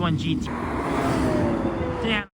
one GT. Damn.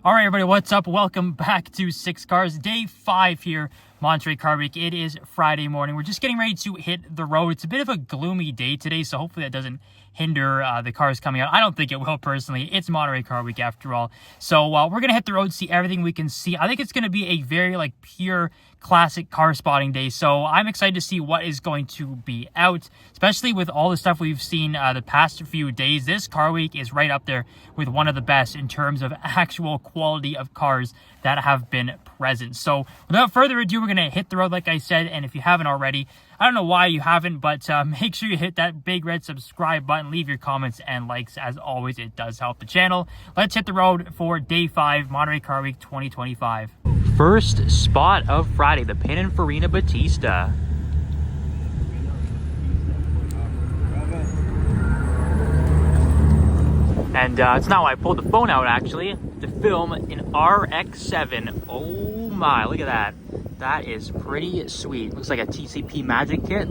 All right, everybody, what's up? Welcome back to 6 Cars, day 5 here, Monterey Car Week. It is Friday morning. We're just getting ready to hit the road. It's a bit of a gloomy day today, so hopefully that doesn't hinder the cars coming out. I don't think it will, personally. It's Monterey Car Week after all. So we're going to hit the road, see everything we can see. I think it's going to be a very pure classic car spotting day. So I'm excited to see what is going to be out, especially with all the stuff we've seen the past few days. This car week is right up there with one of the best in terms of actual quality of cars that have been present. So without further ado, we're going to hit the road, like I said. And if you haven't already, I don't know why you haven't, but make sure you hit that big red subscribe button, leave your comments and likes. As always, it does help the channel. Let's hit the road for day 5, Monterey Car Week 2025. First spot of Friday, the Pininfarina Battista. And it's now I pulled the phone out actually to film an RX-7. Oh my, look at that. That is pretty sweet. Looks like a TCP Magic kit.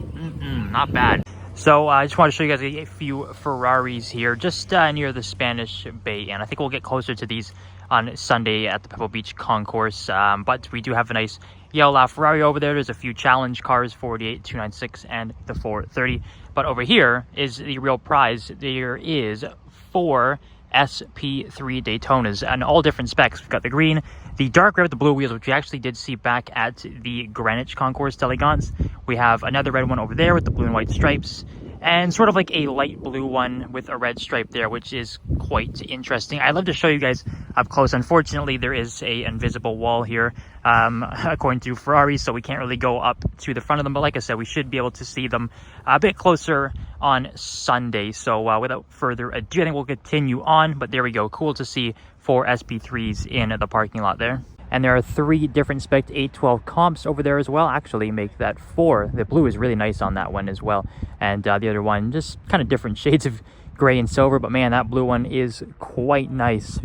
Not bad. So I just want to show you guys a few Ferraris here, just near the Spanish Bay. And I think we'll get closer to these on Sunday at the Pebble Beach Concourse. But we do have a nice yellow LaFerrari over there. There's a few challenge cars, 488, 296, and the 430. But over here is the real prize. There is 4 SP3 Daytonas and all different specs. We've got the green, the dark red with the blue wheels, which we actually did see back at the Greenwich Concourse d'Elegance. We have another red one over there with the blue and white stripes, and sort of like a light blue one with a red stripe there, which is quite interesting. I'd love to show you guys up close. Unfortunately, there is a invisible wall here, according to Ferrari, so we can't really go up to the front of them. But like I said, we should be able to see them a bit closer on Sunday. So without further ado, I think we'll continue on. But there we go. Cool to see 4 SP3s in the parking lot there. And there are 3 different spec 812 comps over there as well. Actually make that 4. The blue is really nice on that one as well. And the other one, just kind of different shades of gray and silver. But man, that blue one is quite nice.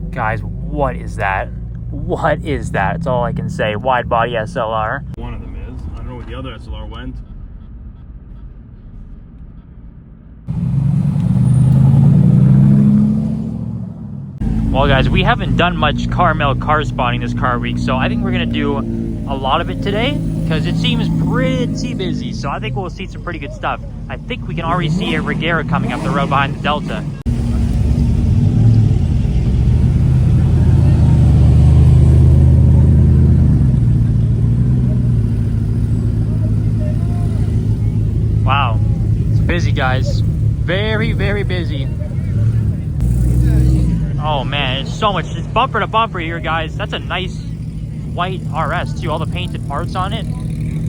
Guys, what is that? What is that? That's all I can say. Wide body SLR. One of them is. I don't know where the other SLR went. Well, guys, we haven't done much Carmel car spotting this car week, so I think we're going to do a lot of it today because it seems pretty busy. So I think we'll see some pretty good stuff. I think we can already see a Regera coming up the road behind the Delta. Wow, it's busy, guys. Very, very busy. Oh man, it's so much. It's bumper to bumper here, guys. That's a nice white RS too. All the painted parts on it.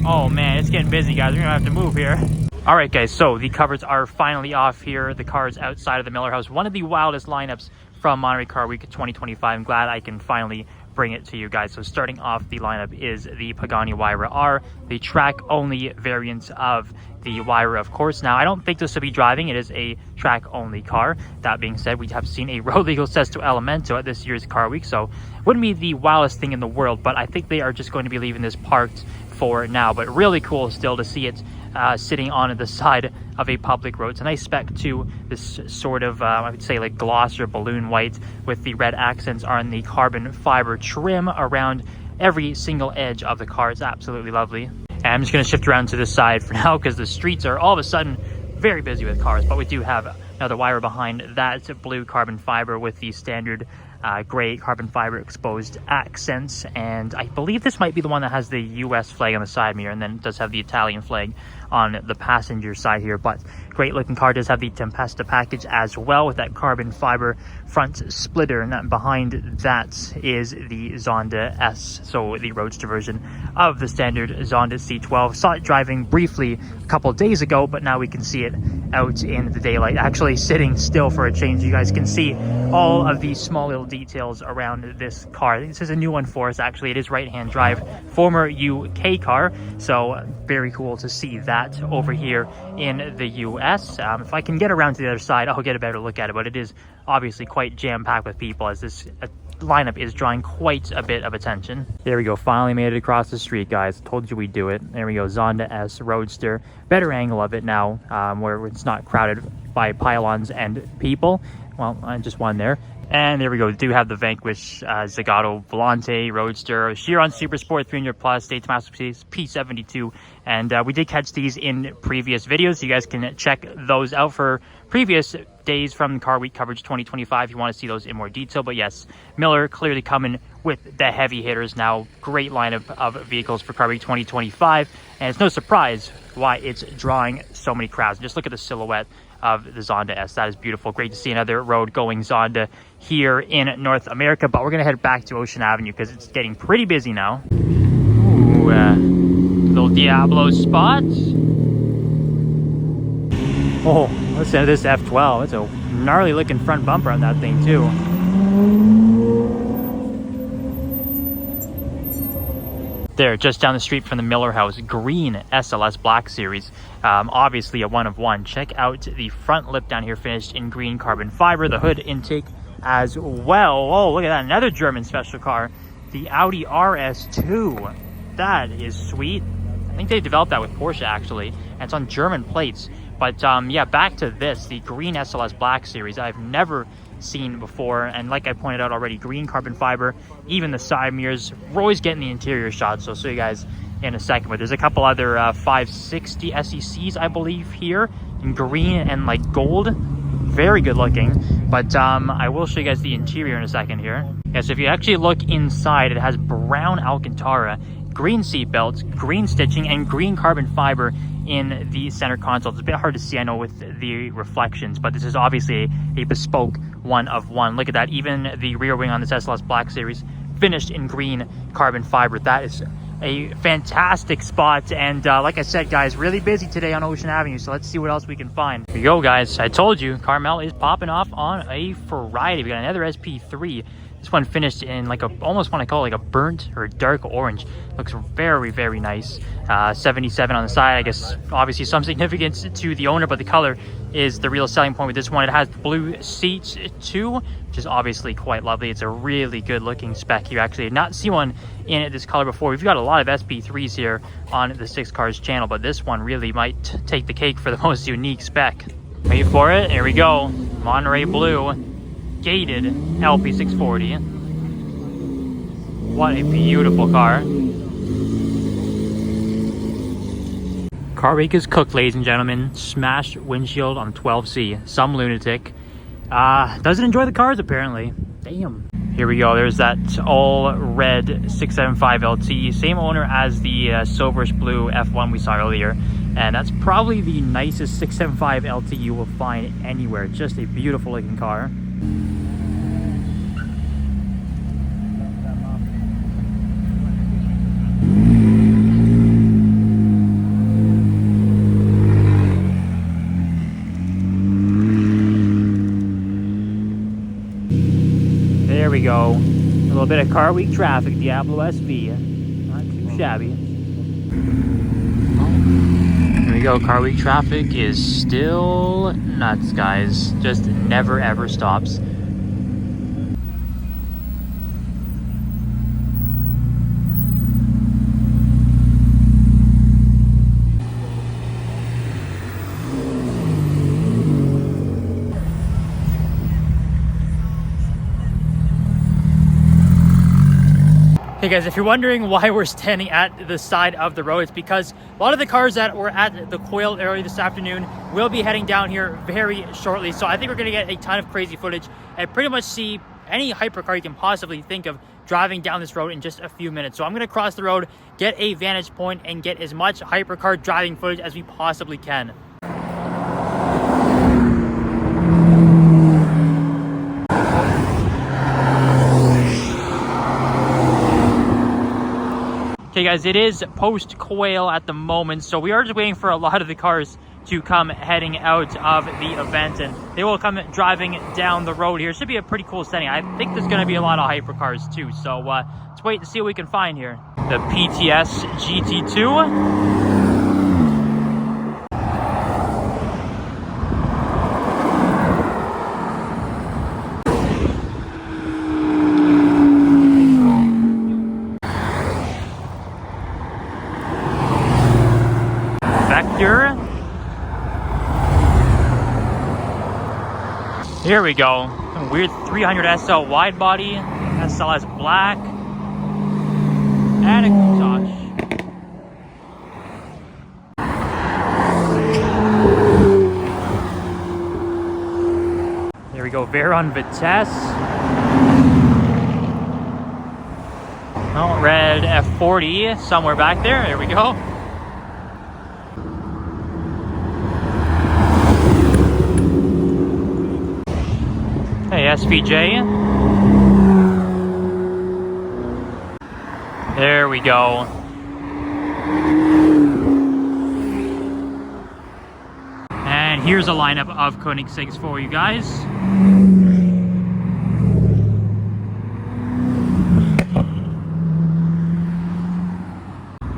Oh man, it's getting busy, guys. We're gonna have to move here. All right, guys. So the covers are finally off here. The cars outside of the Miller House. One of the wildest lineups from Monterey Car Week 2025. I'm glad I can finally bring it to you guys. So starting off the lineup is the Pagani Huayra R, the track-only variant of the Huayra, of course. Now, I don't think this will be driving. It is a track-only car. That being said, we have seen a road legal Sesto Elemento at this year's Car Week, so wouldn't be the wildest thing in the world, but I think they are just going to be leaving this parked for now. But really cool still to see it sitting on the side of a public road. It's a nice spec too. This sort of I would say like gloss or balloon white with the red accents on the carbon fiber trim around every single edge of the car. It's absolutely lovely. And I'm just going to shift around to this side for now because the streets are all of a sudden very busy with cars. But we do have another Huayra behind that blue carbon fiber with the standard gray carbon fiber exposed accents, and I believe this might be the one that has the US flag on the side mirror, and then it does have the Italian flag on the passenger side here. But great looking car. Does have the Tempesta package as well with that carbon fiber front splitter, and behind that is the Zonda S, so the roadster version of the standard Zonda C12. Saw it driving briefly a couple days ago, but now we can see it out in the daylight, actually sitting still for a change. You guys can see all of these small little details around this car. This is a new one for us, actually. It is right-hand drive, former UK car, so very cool to see that over here in the US. If I can get around to the other side, I'll get a better look at it, but it is obviously quite jam-packed with people, as this lineup is drawing quite a bit of attention. There we go, finally made it across the street, guys. Told you we'd do it. There we go, Zonda S Roadster. Better angle of it now, where it's not crowded by pylons and people. Well, just one there. And there we go, we do have the Vanquish Zagato Volante Roadster, Chiron Super Sport 300 Plus, Daytona P72. And we did catch these in previous videos, so you guys can check those out for previous days from Car Week coverage 2025 if you want to see those in more detail. But yes, Miller clearly coming with the heavy hitters now. Great lineup of vehicles for Car Week 2025. And it's no surprise why it's drawing so many crowds. Just look at the silhouette of the Zonda S. That is beautiful. Great to see another road-going Zonda here in North America. But we're going to head back to Ocean Avenue because it's getting pretty busy now. Ooh, little Diablo spot. Oh, listen to this F12. It's a gnarly looking front bumper on that thing too. There, just down the street from the Miller House, green SLS Black Series. Obviously a one of one. Check out the front lip down here, finished in green carbon fiber. The hood intake as well. Oh, look at that, another German special car, the Audi RS2. That is sweet. I think they developed that with Porsche actually, and it's on German plates. But yeah, back to this, the green SLS Black Series. I've never seen before, and like I pointed out already, green carbon fiber, even the side mirrors. We're always getting the interior shots, so I'll show you guys in a second. But there's a couple other 560 SECs, I believe, here in green and like gold. Very good looking. But I will show you guys the interior in a second here. Yeah, so if you actually look inside, it has brown Alcantara, green seat belts, green stitching, and green carbon fiber in the center console. It's a bit hard to see, I know, with the reflections, but this is obviously a bespoke one of one. Look at that, even the rear wing on this SLS Black Series finished in green carbon fiber. That is a fantastic spot. And like I said, guys, really busy today on Ocean Avenue, so let's see what else we can find. Here you go, guys. I told you Carmel is popping off on a variety. We got another SP3. This one finished in like a, almost want to call it like a burnt or a dark orange. Looks very, very nice. 77 on the side. I guess obviously some significance to the owner, but the color is the real selling point with this one. It has blue seats too, which is obviously quite lovely. It's a really good looking spec here. Actually, I've not seen one in this color before. We've got a lot of SP3s here on the Six Cars channel, but this one really might take the cake for the most unique spec. Wait for it. Here we go. Monterey blue. Gated LP640. What a beautiful car. Car Week is cooked, ladies and gentlemen. Smashed windshield on 12C. Some lunatic. Doesn't enjoy the cars apparently. Damn. Here we go. There's that all red 675 LT. Same owner as the silverish blue F1 we saw earlier. And that's probably the nicest 675 LT you will find anywhere. Just a beautiful looking car. There we go. A little bit of Car Week traffic. Diablo SV. Not too shabby. There we go. Car Week traffic is still nuts, guys. Just never ever stops. Hey guys, if you're wondering why we're standing at the side of the road, it's because a lot of the cars that were at the Quail area this afternoon will be heading down here very shortly. So I think we're going to get a ton of crazy footage and pretty much see any hypercar you can possibly think of driving down this road in just a few minutes. So I'm going to cross the road, get a vantage point, and get as much hypercar driving footage as we possibly can. Okay guys, it is post Quail at the moment, so we are just waiting for a lot of the cars to come heading out of the event, and they will come driving down the road here. Should be a pretty cool setting. I think there's going to be a lot of hypercars too, so let's wait to see what we can find here. The PTS GT2. Here we go. Some weird 300 SL wide body, SLS Black, and a Countach. There we go, Veyron Vitesse. Oh, red F40 somewhere back there. There we go. Hey, SVJ. There we go. And here's a lineup of Koenigsegg's for you guys.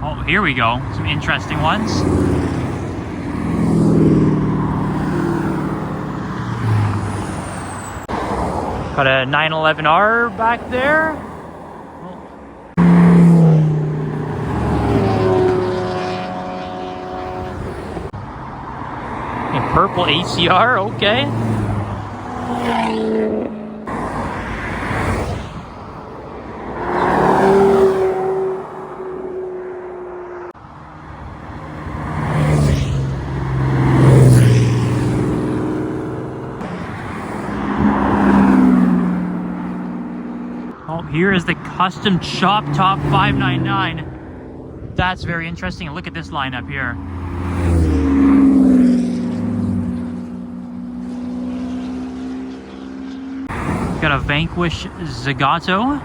Oh, here we go. Some interesting ones. Got a 911R back there. A purple ACR, okay. Here is the custom chop top 599. That's very interesting. And look at this lineup here. Got a Vanquish Zagato.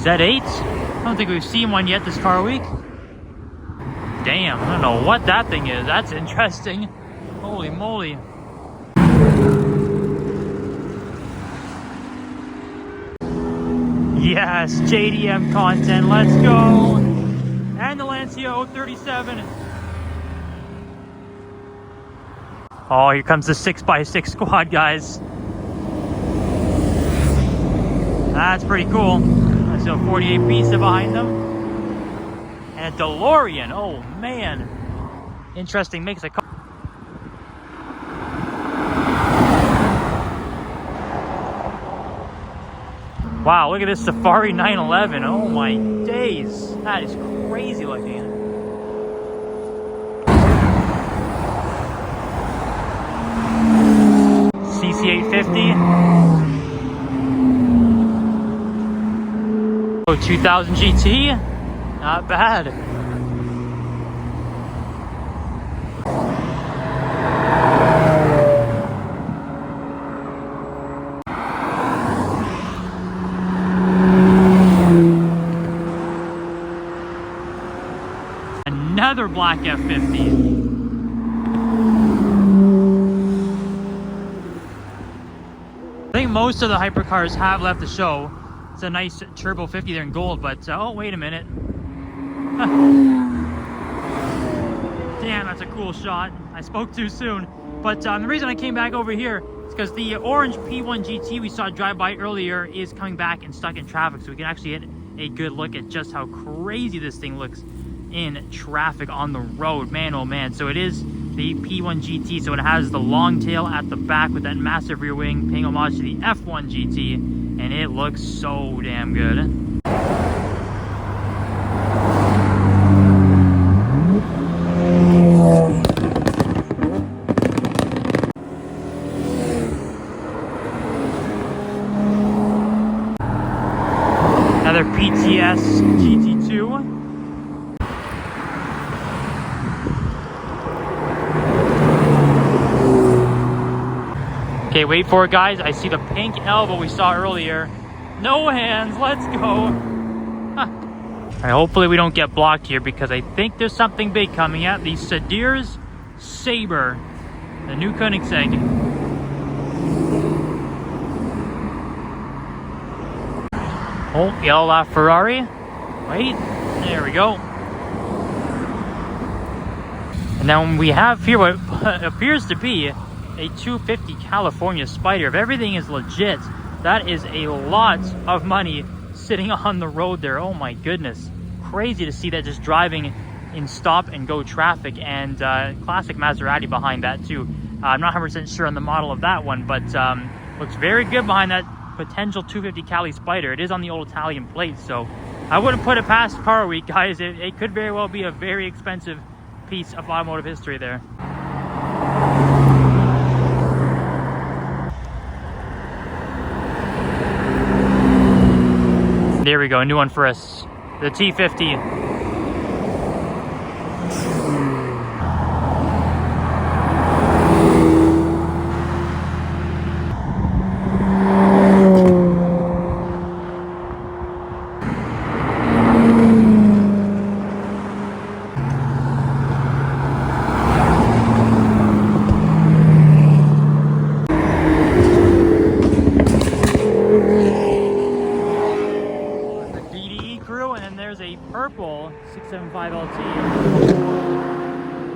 Z8? I don't think we've seen one yet this car week. Damn, I don't know what that thing is. That's interesting. Holy moly. Yes, JDM content. Let's go. And the Lancia 037. Oh, here comes the 6x6 squad, guys. That's pretty cool. So 48 Pista behind them. And a DeLorean. Oh, man. Interesting mix of cars. Wow, look at this Safari 911. Oh, my days. That is crazy looking. CC850. 2000 GT, not bad. Another black F50. I think most of the hypercars have left the show. It's a nice Turbo 50 there in gold, but oh, wait a minute. Damn, that's a cool shot. I spoke too soon. But the reason I came back over here is because the orange P1 GT we saw drive by earlier is coming back and stuck in traffic, so we can actually get a good look at just how crazy this thing looks in traffic on the road. Man, oh man. So it is the P1 GT, so it has the long tail at the back with that massive rear wing, paying homage to the F1 GT. And it looks so damn good. Another PTS GT2. Okay, wait for it, guys. I see the pink Elva we saw earlier. No hands. Let's go. Huh. All right, hopefully we don't get blocked here because I think there's something big coming out. The Sadair's Sabre, the new Koenigsegg. Oh, yellow Ferrari. Wait, there we go. And then we have here what appears to be a 250 California Spider. If everything is legit, that is a lot of money sitting on the road there. Oh my goodness. Crazy to see that just driving in stop and go traffic, and classic Maserati behind that too. I'm not 100% sure on the model of that one, but looks very good behind that potential 250 Cali Spider. It is on the old Italian plate, so I wouldn't put it past Car Week, guys. It could very well be a very expensive piece of automotive history there. There we go, a new one for us. The T50. Purple 675 LT.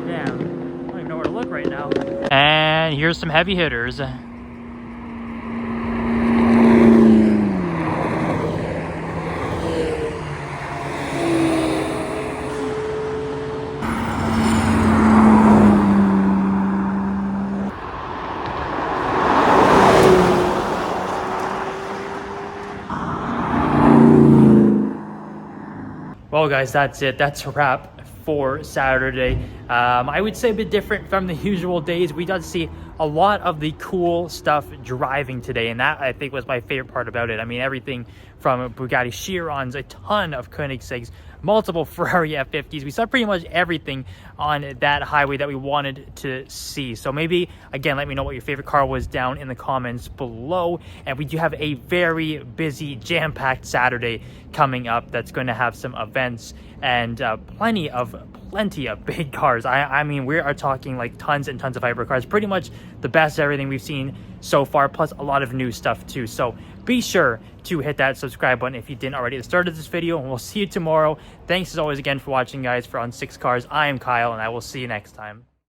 Damn, I don't even know where to look right now. And here's some heavy hitters. Well, guys, that's it. That's a wrap for Saturday. I would say a bit different from the usual days. We got to see a lot of the cool stuff driving today, and that I think was my favorite part about it. I mean, everything from Bugatti Chirons, a ton of Koenigsegg's, multiple Ferrari F50s. We saw pretty much everything on that highway that we wanted to see. So maybe, again, let me know what your favorite car was down in the comments below. And we do have a very busy, jam-packed Saturday coming up that's going to have some events and plenty of big cars. I mean, we are talking like tons and tons of hypercars. Pretty much the best of everything we've seen so far, plus a lot of new stuff too. So be sure to hit that subscribe button if you didn't already at the start of this video, and we'll see you tomorrow. Thanks as always again for watching, guys. For On 6 Cars, I am Kyle, and I will see you next time.